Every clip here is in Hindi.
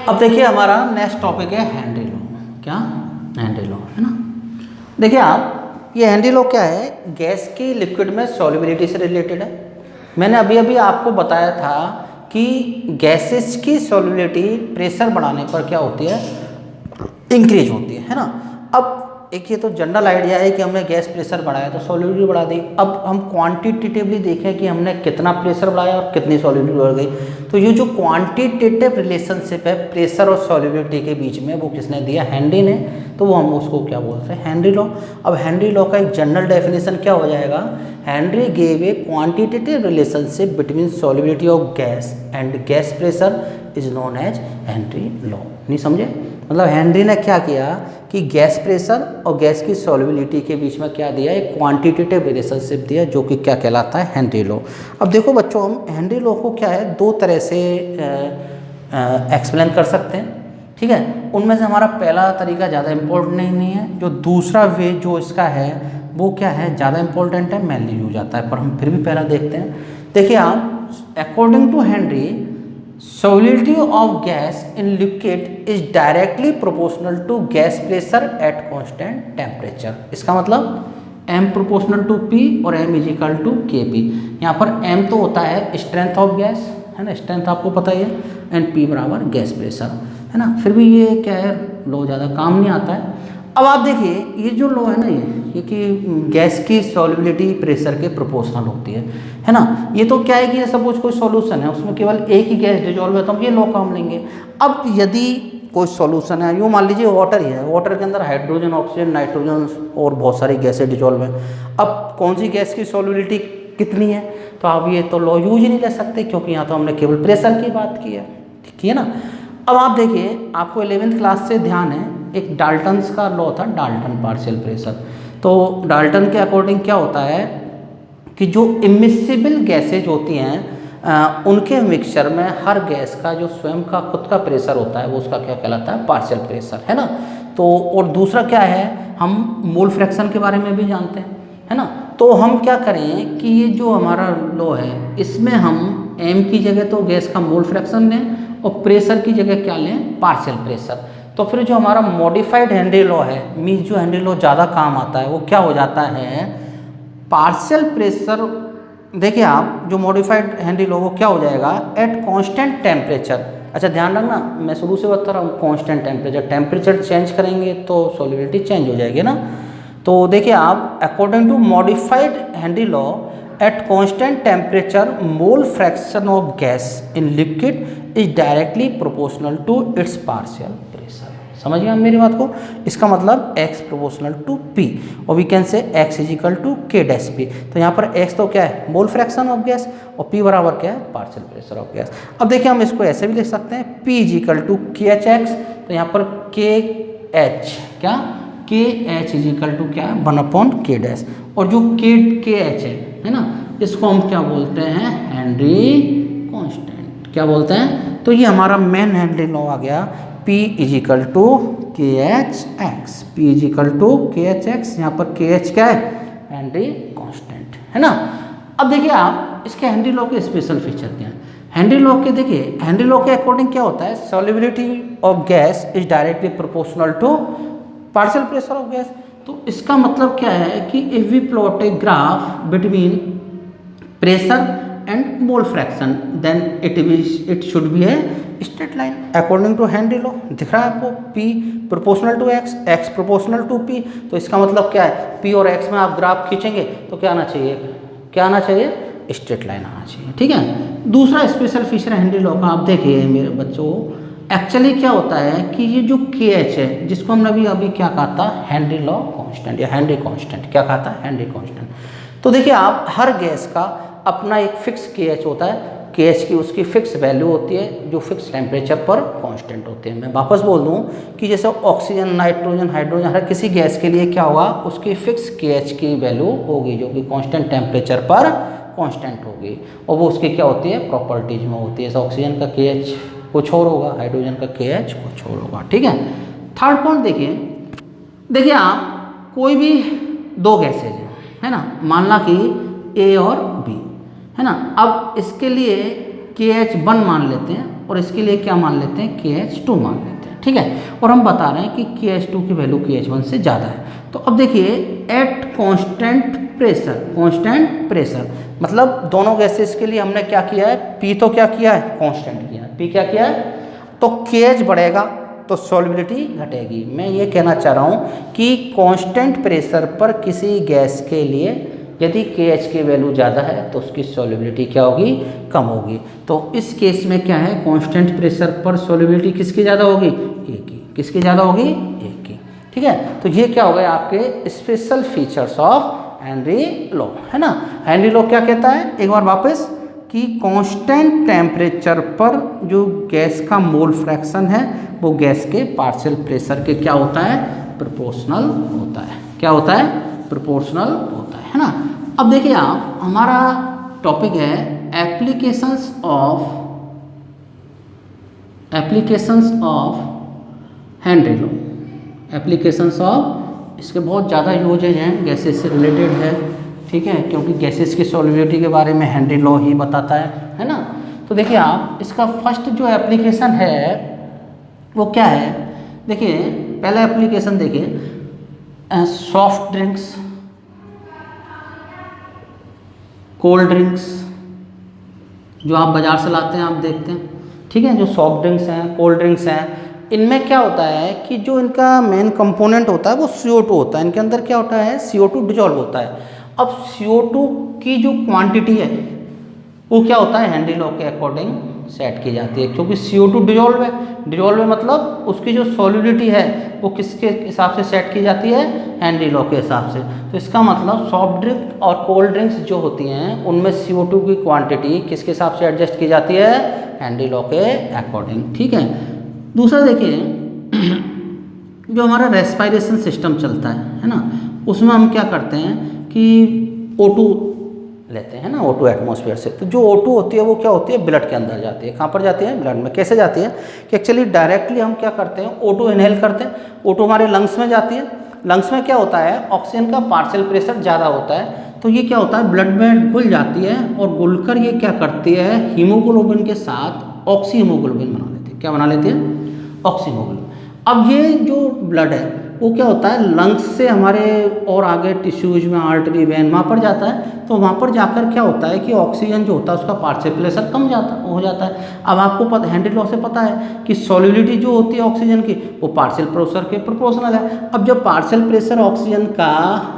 अब देखिए हमारा नेक्स्ट टॉपिक है हेनरी लॉ। क्या? हेनरी लॉ, है ना। देखिए आप, ये हेनरी लॉ क्या है? गैस की लिक्विड में सॉल्युबिलिटी से रिलेटेड है। मैंने अभी अभी आपको बताया था कि गैसेस की सॉल्युबिलिटी प्रेशर बढ़ाने पर क्या होती है? इंक्रीज होती है ना। अब एक ये तो जनरल आइडिया है कि हमने गैस प्रेशर बढ़ाया तो सॉल्युबिलिटी बढ़ा दी। अब हम क्वांटिटेटिवली देखें कि हमने कितना प्रेशर बढ़ाया और कितनी सॉल्युबिलिटी बढ़ गई। तो ये जो क्वांटिटेटिव रिलेशनशिप है प्रेशर और सॉल्युबिलिटी के बीच में, वो किसने दिया? हेनरी ने। तो वो हम उसको क्या बोलते हैं? Henry law. अब हेनरी लॉ का एक जनरल डेफिनेशन क्या हो जाएगा? Henry gave a quantitative relationship between solubility of gas and gas pressure is known as Henry law. नहीं समझे? मतलब हेनरी ने क्या किया कि गैस प्रेशर और गैस की सॉल्युबिलिटी के बीच में क्या दिया? एक क्वांटिटेटिव रिलेशनशिप दिया, जो कि क्या कहलाता है? Henry law. अब देखो बच्चों, हम हेनरी लॉ को क्या है, दो तरह से एक्सप्लेन कर सकते हैं। ठीक है, उनमें से हमारा पहला तरीका ज़्यादा इम्पोर्टेंट नहीं है। जो दूसरा वे जो इसका है वो क्या है? ज़्यादा इम्पोर्टेंट है, मेनली यूज आता है, पर हम फिर भी पहला देखते हैं। देखिए आप, according to Henry, solubility of gas in liquid is directly proportional to gas pressure at constant temperature। इसका मतलब m प्रोपोर्शनल टू p और m इज इक्वल टू के पी। यहाँ पर m तो होता है स्ट्रेंथ ऑफ गैस, है ना, स्ट्रेंथ आपको पता ही है, एंड p बराबर गैस प्रेशर, है ना। फिर भी ये क्या है, लो ज़्यादा काम नहीं आता है। अब आप देखिए, ये जो लो है ना, ये कि गैस की सॉल्युबिलिटी प्रेशर के प्रोपोर्शनल होती है ना। ये तो क्या है कि सपोज कोई सॉल्यूशन है, उसमें केवल एक ही गैस डिजॉल्व है, तो हम ये लो काम लेंगे। अब यदि कोई सॉल्यूशन है, यूँ मान लीजिए वाटर ही है, वाटर के अंदर हाइड्रोजन, ऑक्सीजन, नाइट्रोजन और बहुत सारी गैसें डिजॉल्व हैं। अब कौन सी गैस की सॉल्युबिलिटी कितनी है? तो आप ये तो लॉ यूज ही नहीं ले सकते, क्योंकि यहाँ तो हमने केवल प्रेशर की बात की है। ठीक है ना। अब आप देखिए, आपको 11th क्लास से ध्यान है, एक डाल्टन्स का लॉ था, डाल्टन पार्शियल प्रेशर। तो डाल्टन के अकॉर्डिंग क्या होता है कि जो इमिसिबल गैसेज होती हैं उनके मिक्सचर में हर गैस का जो स्वयं का खुद का प्रेशर होता है वो उसका क्या कहलाता है? पार्शियल प्रेशर, है ना। तो और दूसरा क्या है, हम मोल फ्रैक्शन के बारे में भी जानते हैं, है ना। तो हम क्या करें कि ये जो हमारा लॉ है इसमें हम m की जगह तो गैस का मोल फ्रैक्शन लें और प्रेशर की जगह क्या लें? Partial pressure. तो फिर जो हमारा मॉडिफाइड हेनरी लॉ है, मीन्स जो हेनरी लॉ ज़्यादा काम आता है, वो क्या हो जाता है? Partial pressure. देखिए आप, जो मॉडिफाइड हेनरी लॉ वो क्या हो जाएगा? Eight constant temperature. अच्छा ध्यान रखना, मैं शुरू से बता रहा हूँ, कांस्टेंट टेम्परेचर, टेम्परेचर चेंज करेंगे तो सॉल्युबिलिटी चेंज हो जाएगी ना। तो देखिए आप, according to modified Henry law, at constant temperature mole fraction of gas in liquid is directly proportional to its partial pressure. समझ गए आप मेरी बात को? इसका मतलब x प्रोपोर्शनल टू p, और we can say x is equal to k dash p। तो यहाँ पर x तो क्या है? मोल फ्रैक्शन ऑफ गैस, और p बराबर क्या है? Partial pressure of gas. अब देखिए, हम इसको ऐसे भी लिख सकते हैं, p is equal to K H x. तो यहाँ पर के एच क्या? के एच इज इक्वल टू क्या है? 1/k dash. और जो के एच है ना, इसको हम क्या बोलते हैं? Henry constant. क्या बोलते हैं? तो ये हमारा मेन हेनरी लॉ आ गया, P is equal to K H X. P is equal to K H X. यहाँ पर के एच क्या है? हेनरी कांस्टेंट, है ना। अब देखिए आप, इसके हेनरी लॉ के स्पेशल फीचर क्या हैं? हेनरी लॉ के देखिए, हेनरी लॉ के अकॉर्डिंग क्या होता है? Solubility of gas is directly proportional to partial pressure of gas. तो इसका मतलब क्या है कि if we plot a graph between pressure and mole fraction, then it should be a straight line according to Henry law. दिख रहा है आपको? P proportional to x, x proportional to P। तो इसका मतलब क्या है? P और x में आप ग्राफ खींचेंगे तो क्या आना चाहिए? क्या आना चाहिए? स्ट्रेट लाइन आना चाहिए। ठीक है। दूसरा स्पेशल फीचर हेनरी लॉ का, आप देखिए मेरे बच्चों, एक्चुअली क्या होता है कि ये जो के एच है, जिसको हमने अभी क्या कहा था? हेनरी लॉ कांस्टेंट या हेनरी कांस्टेंट। क्या कहा था? Henry constant. तो देखिए आप, हर गैस का अपना एक फिक्स के एच होता है, के एच की उसकी फिक्स वैल्यू होती है जो फिक्स टेम्परेचर पर कांस्टेंट होते हैं। मैं वापस बोल दूं कि जैसे ऑक्सीजन, नाइट्रोजन, हाइड्रोजन, हर किसी गैस के लिए क्या होगा? उसकी फिक्स के एच की वैल्यू होगी जो कि कांस्टेंट टेम्परेचर पर कांस्टेंट होगी, और वो उसकी क्या होती है? प्रॉपर्टीज में होती है। जैसे ऑक्सीजन का के एच कुछ और होगा, हाइड्रोजन का के एच कुछ और होगा। ठीक है। थर्ड पॉइंट देखिए आप, कोई भी दो गैसेज है ना, मान ला कि ए और बी, है ना। अब इसके लिए KH1 मान लेते हैं और इसके लिए क्या मान लेते हैं, KH2 मान लेते हैं, ठीक है। और हम बता रहे हैं कि KH2 की वैल्यू KH1 से ज़्यादा है। तो अब देखिए एट कांस्टेंट प्रेशर मतलब दोनों गैसेस के लिए हमने क्या किया है, P तो क्या किया है, कांस्टेंट किया है, P क्या किया है, तो KH बढ़ेगा तो सॉल्युबिलिटी घटेगी। मैं ये कहना चाह रहा हूँ कि कांस्टेंट प्रेशर पर किसी गैस के लिए यदि KH की वैल्यू ज़्यादा है तो उसकी सॉल्युबिलिटी क्या होगी, कम होगी। तो इस केस में क्या है, कांस्टेंट प्रेशर पर सॉल्युबिलिटी किसकी ज़्यादा होगी, A की। किसकी ज़्यादा होगी, A की, ठीक है। तो ये क्या हो गए आपके special features of Henry law, है ना। हेनरी लॉ क्या कहता है, एक बार वापस, कि कांस्टेंट टेम्परेचर पर जो गैस का मोल फ्रैक्शन है वो गैस के पार्शियल प्रेशर के क्या होता है, प्रोपोर्शनल होता है। क्या होता है, प्रोपोर्शनल होता है ना। अब देखिए आप, हमारा टॉपिक है applications of Henry law. Applications of, इसके बहुत ज़्यादा यूजेज हैं, गैसेस से रिलेटेड है, ठीक है, क्योंकि गैसेस की सॉल्युबिलिटी के बारे में हेनरी लॉ ही बताता है ना। तो देखिए आप, इसका फर्स्ट जो एप्लीकेशन है वो क्या है, देखिए पहला एप्लीकेशन देखिए, सॉफ्ट ड्रिंक्स, कोल्ड ड्रिंक्स जो आप बाज़ार से लाते हैं, आप देखते हैं, ठीक है, जो सॉफ्ट ड्रिंक्स हैं, कोल्ड ड्रिंक्स हैं, इनमें क्या होता है कि जो इनका मेन कंपोनेंट होता है वो CO2 होता है। इनके अंदर क्या होता है, CO2 डिजॉल्व होता है। अब CO2 की जो क्वांटिटी है वो क्या होता है, हेनरी लॉ के अकॉर्डिंग सेट की जाती है, क्योंकि CO2 डिजॉल्व है मतलब उसकी जो सॉल्युबिलिटी है वो किसके हिसाब से सेट की जाती है, हेनरी लॉ के हिसाब से। तो इसका मतलब सॉफ्ट ड्रिंक और कोल्ड ड्रिंक्स जो होती हैं उनमें CO2 की क्वांटिटी किसके हिसाब से एडजस्ट की जाती है, हेनरी लॉ के अकॉर्डिंग, ठीक है। दूसरा देखिए, जो हमारा रेस्पिरेशन सिस्टम चलता है ना, उसमें हम क्या करते हैं कि O2 लेते हैं ना, O2 एटमॉस्फेयर से। तो जो O2 होती है वो क्या होती है, ब्लड के अंदर जाती है। कहाँ पर जाती है, ब्लड में। कैसे जाती है कि एक्चुअली डायरेक्टली हम क्या करते हैं, O2 इनहेल करते हैं, O2 हमारे लंग्स में जाती है। लंग्स में क्या होता है, ऑक्सीजन का पार्शियल प्रेशर ज़्यादा होता है, तो ये क्या होता है, ब्लड में घुल जाती है और घुलकर ये क्या करती है, हीमोग्लोबिन के साथ ऑक्सी हीमोग्लोबिन बना लेती है। क्या बना लेती है, ऑक्सी हीमोग्लोबिन। अब ये जो ब्लड है वो क्या होता है, लंग्स से हमारे और आगे टिश्यूज में, आर्टरी, वेन, वहाँ पर जाता है। तो वहाँ पर जाकर क्या होता है कि ऑक्सीजन जो होता है उसका पार्शियल प्रेशर कम हो जाता है। अब आपको पता, हेनरी लॉ से पता है कि सॉल्युबिलिटी जो होती है ऑक्सीजन की वो पार्शियल प्रेशर के प्रोपोर्शनल है। अब जब पार्शियल प्रेशर ऑक्सीजन का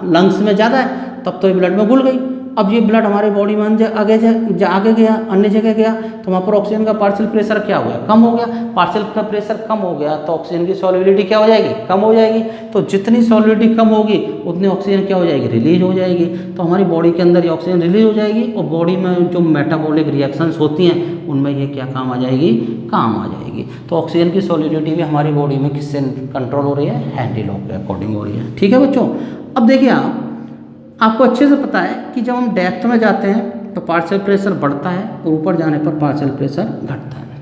लंग्स में ज़्यादा है तब तो ये ब्लड में घुल गई। अब ये ब्लड हमारे बॉडी में आगे गया, अन्य जगह गया, तो वहाँ पर ऑक्सीजन का पार्शियल प्रेशर क्या हो गया, कम हो गया। पार्शियल का प्रेशर कम हो गया तो ऑक्सीजन की सॉल्युबिलिटी क्या हो जाएगी, कम हो जाएगी। तो जितनी सॉल्युबिलिटी कम होगी उतनी ऑक्सीजन क्या हो जाएगी, रिलीज हो जाएगी। तो हमारी बॉडी के अंदर ये ऑक्सीजन रिलीज हो जाएगी और बॉडी में जो मेटाबॉलिक रिएक्शंस होती हैं उनमें ये क्या काम आ जाएगी, काम आ जाएगी। तो ऑक्सीजन की सॉल्युबिलिटी भी हमारी बॉडी में किससे कंट्रोल हो रही है, हेनरी लॉ के अकॉर्डिंग हो रही है, ठीक है बच्चों। अब देखिए आपको अच्छे से पता है कि जब हम डेप्थ में जाते हैं तो पार्शियल प्रेशर बढ़ता है और ऊपर जाने पर पार्शियल प्रेशर घटता है।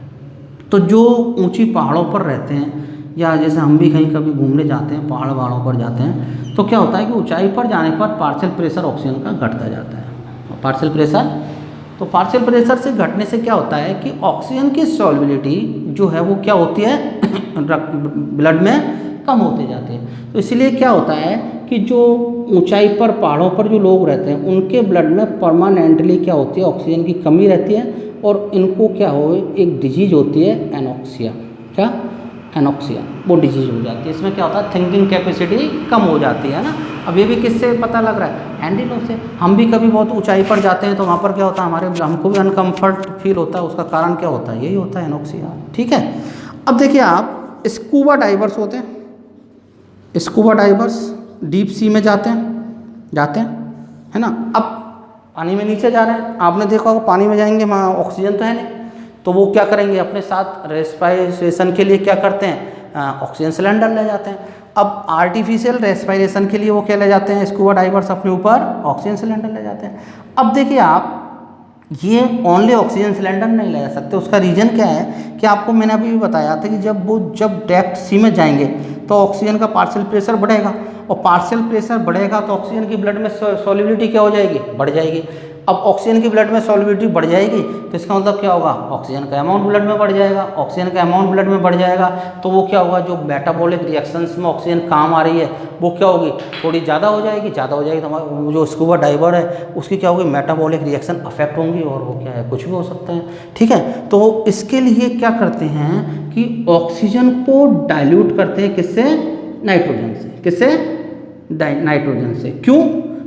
तो जो ऊंची पहाड़ों पर रहते हैं या जैसे हम भी कहीं कभी घूमने जाते हैं, पहाड़ों पर जाते हैं, तो क्या होता है कि ऊंचाई पर जाने पर पार्शियल प्रेशर ऑक्सीजन का घटता जाता है। पार्शियल प्रेशर से घटने से क्या होता है कि ऑक्सीजन की सॉल्युबिलिटी जो है वो क्या होती है ब्लड में कम होते जाते हैं। तो इसलिए क्या होता है कि जो ऊंचाई पर, पहाड़ों पर जो लोग रहते हैं उनके ब्लड में परमानेंटली क्या होती है, ऑक्सीजन की कमी रहती है और इनको क्या हो, एक डिजीज होती है एनोक्सिया। क्या, एनोक्सिया, वो डिजीज हो जाती है। इसमें क्या होता है, थिंकिंग कैपेसिटी कम हो जाती है ना। अब ये भी किससे पता लग रहा है, हेनरी लॉ से। हम भी कभी बहुत ऊंचाई पर जाते हैं तो वहाँ पर क्या होता है, हमको भी अनकम्फर्ट फील होता है। उसका कारण क्या होता है, यही होता है एनोक्सिया, ठीक है। अब देखिए आप, स्कूबा डाइवर्स होते हैं, स्कूबा डाइवर्स डीप सी में जाते हैं, है ना। अब पानी में नीचे जा रहे हैं, आपने देखा होगा पानी में जाएंगे वहाँ ऑक्सीजन तो है नहीं, तो वो क्या करेंगे, अपने साथ रेस्पिरेशन के लिए क्या करते हैं, ऑक्सीजन सिलेंडर ले जाते हैं। अब आर्टिफिशियल रेस्पिरेशन के लिए वो क्या ले जाते हैं, स्कूबा डाइवर्स अपने ऊपर ऑक्सीजन सिलेंडर ले जाते हैं। अब देखिए आप, ये ओनली ऑक्सीजन सिलेंडर नहीं ले जा सकते। उसका रीज़न क्या है कि आपको मैंने अभी भी बताया था कि जब डेप्थ सी में जाएंगे तो ऑक्सीजन का पार्शियल प्रेशर बढ़ेगा और पार्शियल प्रेशर बढ़ेगा तो ऑक्सीजन की ब्लड में सॉल्युबिलिटी क्या हो जाएगी, बढ़ जाएगी। अब ऑक्सीजन की ब्लड में सॉल्युबिलिटी बढ़ जाएगी तो इसका मतलब क्या होगा, ऑक्सीजन का अमाउंट ब्लड में बढ़ जाएगा। ऑक्सीजन का अमाउंट ब्लड में बढ़ जाएगा तो वो क्या होगा, जो मेटाबॉलिक रिएक्शंस में ऑक्सीजन काम आ रही है वो क्या होगी, थोड़ी ज़्यादा हो जाएगी। ज़्यादा हो जाएगी तो हमारा जो स्कूबा डाइवर है उसकी क्या होगी, मेटाबॉलिक रिएक्शन अफेक्ट होंगी और वो क्या है, कुछ भी हो सकता है। ठीक है, तो इसके लिए क्या करते हैं कि ऑक्सीजन को डाइल्यूट करते हैं, किससे, नाइट्रोजन से। किससे, नाइट्रोजन से। क्यों,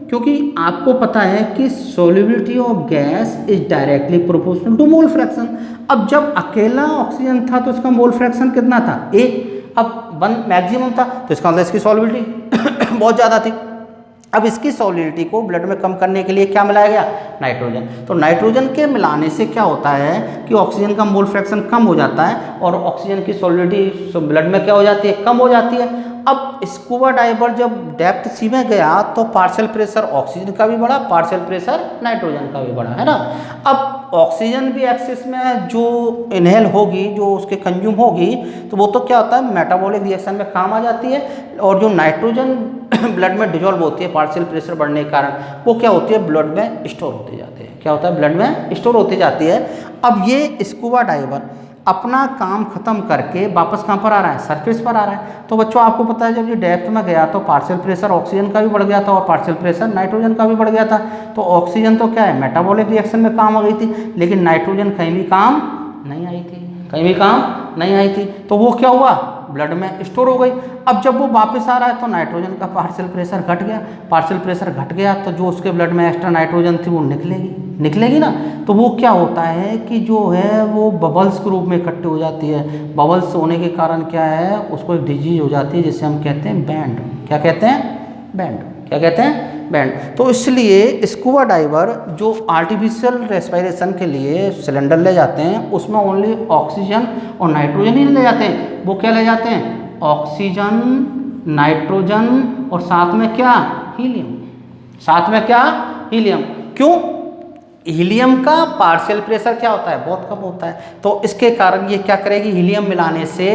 क्योंकि आपको पता है कि solubility of gas is directly proportional to mole fraction. अब जब अकेला ऑक्सीजन था तो इसका मोल फ्रैक्शन कितना था, 1। अब 1 मैक्सिमम था तो इसका मतलब इसकी सॉल्युबिलिटी बहुत ज़्यादा थी। अब इसकी सॉल्युबिलिटी को ब्लड में कम करने के लिए क्या मिलाया गया, नाइट्रोजन। तो नाइट्रोजन के मिलाने से क्या होता है कि ऑक्सीजन का मोल फ्रैक्शन कम हो जाता है और ऑक्सीजन की सॉल्युबिलिटी ब्लड में क्या हो जाती है, कम हो जाती है। अब स्कूबा डाइवर जब डेप्थ सी में गया तो पार्शियल प्रेशर ऑक्सीजन का भी बढ़ा, पार्शियल प्रेशर नाइट्रोजन का भी बढ़ा, है ना। अब ऑक्सीजन भी एक्सेस में जो इनहेल होगी, जो उसके कंज्यूम होगी, तो वो तो क्या होता है, मेटाबॉलिक रिएक्शन में काम आ जाती है। और जो नाइट्रोजन ब्लड में डिजोल्व होती है पार्शियल प्रेशर बढ़ने के कारण, वो क्या होती है, ब्लड में स्टोर होते जाते हैं। क्या होता है, ब्लड में स्टोर होती जाती है। अब ये स्कूबा डाइवर अपना काम खत्म करके वापस कहाँ पर आ रहा है, सरफेस पर आ रहा है। तो बच्चों आपको पता है जब ये डेप्थ में गया तो पार्शियल प्रेशर ऑक्सीजन का भी बढ़ गया था और पार्शियल प्रेशर नाइट्रोजन का भी बढ़ गया था। तो ऑक्सीजन तो क्या है, मेटाबॉलिक रिएक्शन में काम आ गई थी, लेकिन नाइट्रोजन कहीं भी काम नहीं आई थी, कहीं भी काम नहीं आई थी। तो वो क्या हुआ, ब्लड में स्टोर हो गई। अब जब वो वापस आ रहा है तो नाइट्रोजन का पार्शियल प्रेशर घट गया, पार्शियल प्रेशर घट गया तो जो उसके ब्लड में एक्स्ट्रा नाइट्रोजन थी वो निकलेगी ना। तो वो क्या होता है कि जो है वो बबल्स के रूप में इकट्ठे हो जाती है। बबल्स होने के कारण क्या है, उसको एक डिजीज हो जाती है जिसे हम कहते हैं बैंड। क्या कहते हैं, बैंड। क्या कहते हैं, बैंड। तो इसलिए स्कूबा डाइवर जो आर्टिफिशियल रेस्पिरेशन के लिए सिलेंडर ले जाते हैं उसमें ओनली ऑक्सीजन और नाइट्रोजन ही ले जाते हैं। वो क्या ले जाते हैं, ऑक्सीजन, नाइट्रोजन और साथ में क्या, हीलियम। साथ में क्या, हीलियम। क्यों, हीलियम का पार्शियल प्रेशर क्या होता है, बहुत कम होता है। तो इसके कारण ये क्या करेगी, हीलियम मिलाने से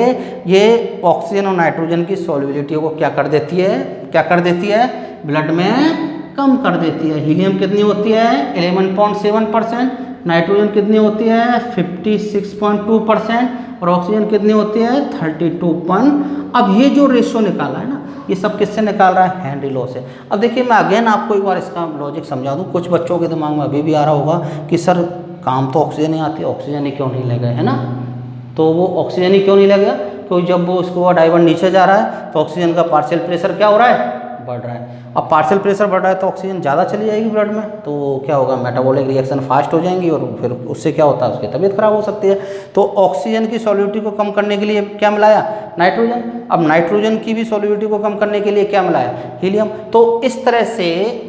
ये ऑक्सीजन और नाइट्रोजन की सॉल्युबिलिटी को क्या कर देती है, क्या कर देती है, ब्लड में कम कर देती है। हीलियम कितनी होती है, 11.7%, नाइट्रोजन कितनी होती है, 56.2% और ऑक्सीजन कितनी होती है, 32. अब ये जो रेशियो निकाला है ना, ये सब किससे निकाल रहा है, हेनरी लॉ से। अब देखिए मैं अगेन आपको एक बार इसका लॉजिक समझा दूं। कुछ बच्चों के दिमाग में अभी भी आ रहा होगा कि सर काम तो ऑक्सीजन ही आती है, ऑक्सीजन ही क्यों नहीं ले गए, है ना। तो वो ऑक्सीजन ही क्यों नहीं ले गया, क्योंकि जब वो स्कूबा डाइवर नीचे जा रहा है तो ऑक्सीजन का पार्शियल प्रेशर क्या हो रहा है, बढ़ रहा है। अब पार्शियल प्रेशर बढ़ रहा है तो ऑक्सीजन ज़्यादा चली जाएगी ब्लड में, तो क्या होगा, मेटाबॉलिक रिएक्शन फास्ट हो जाएंगी और फिर उससे क्या होता है, उसकी तबीयत खराब हो सकती है। तो ऑक्सीजन की सॉल्युबिलिटी को कम करने के लिए क्या मिलाया, नाइट्रोजन। अब नाइट्रोजन की भी सॉल्युबिलिटी को कम करने के लिए क्या मिलाया, हीलियम। तो इस तरह से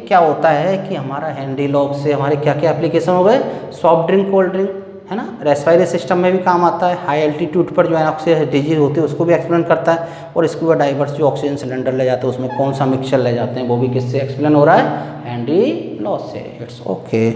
क्या होता है कि हमारा हेनरी लॉ से हमारे क्या क्या एप्लीकेशन हो गए, सॉफ्ट ड्रिंक, कोल्ड ड्रिंक, है ना, रेस्पिरेटरी सिस्टम में भी काम आता है। हाई एल्टीट्यूड पर जो है ऑक्सीजन डिजीज होती है उसको भी एक्सप्लेन करता है। और स्कूबा डाइवर्स जो ऑक्सीजन सिलेंडर ले जाते हैं उसमें कौन सा मिक्सचर ले जाते हैं वो भी किससे एक्सप्लेन हो रहा है, हेनरी लॉ से। It's okay.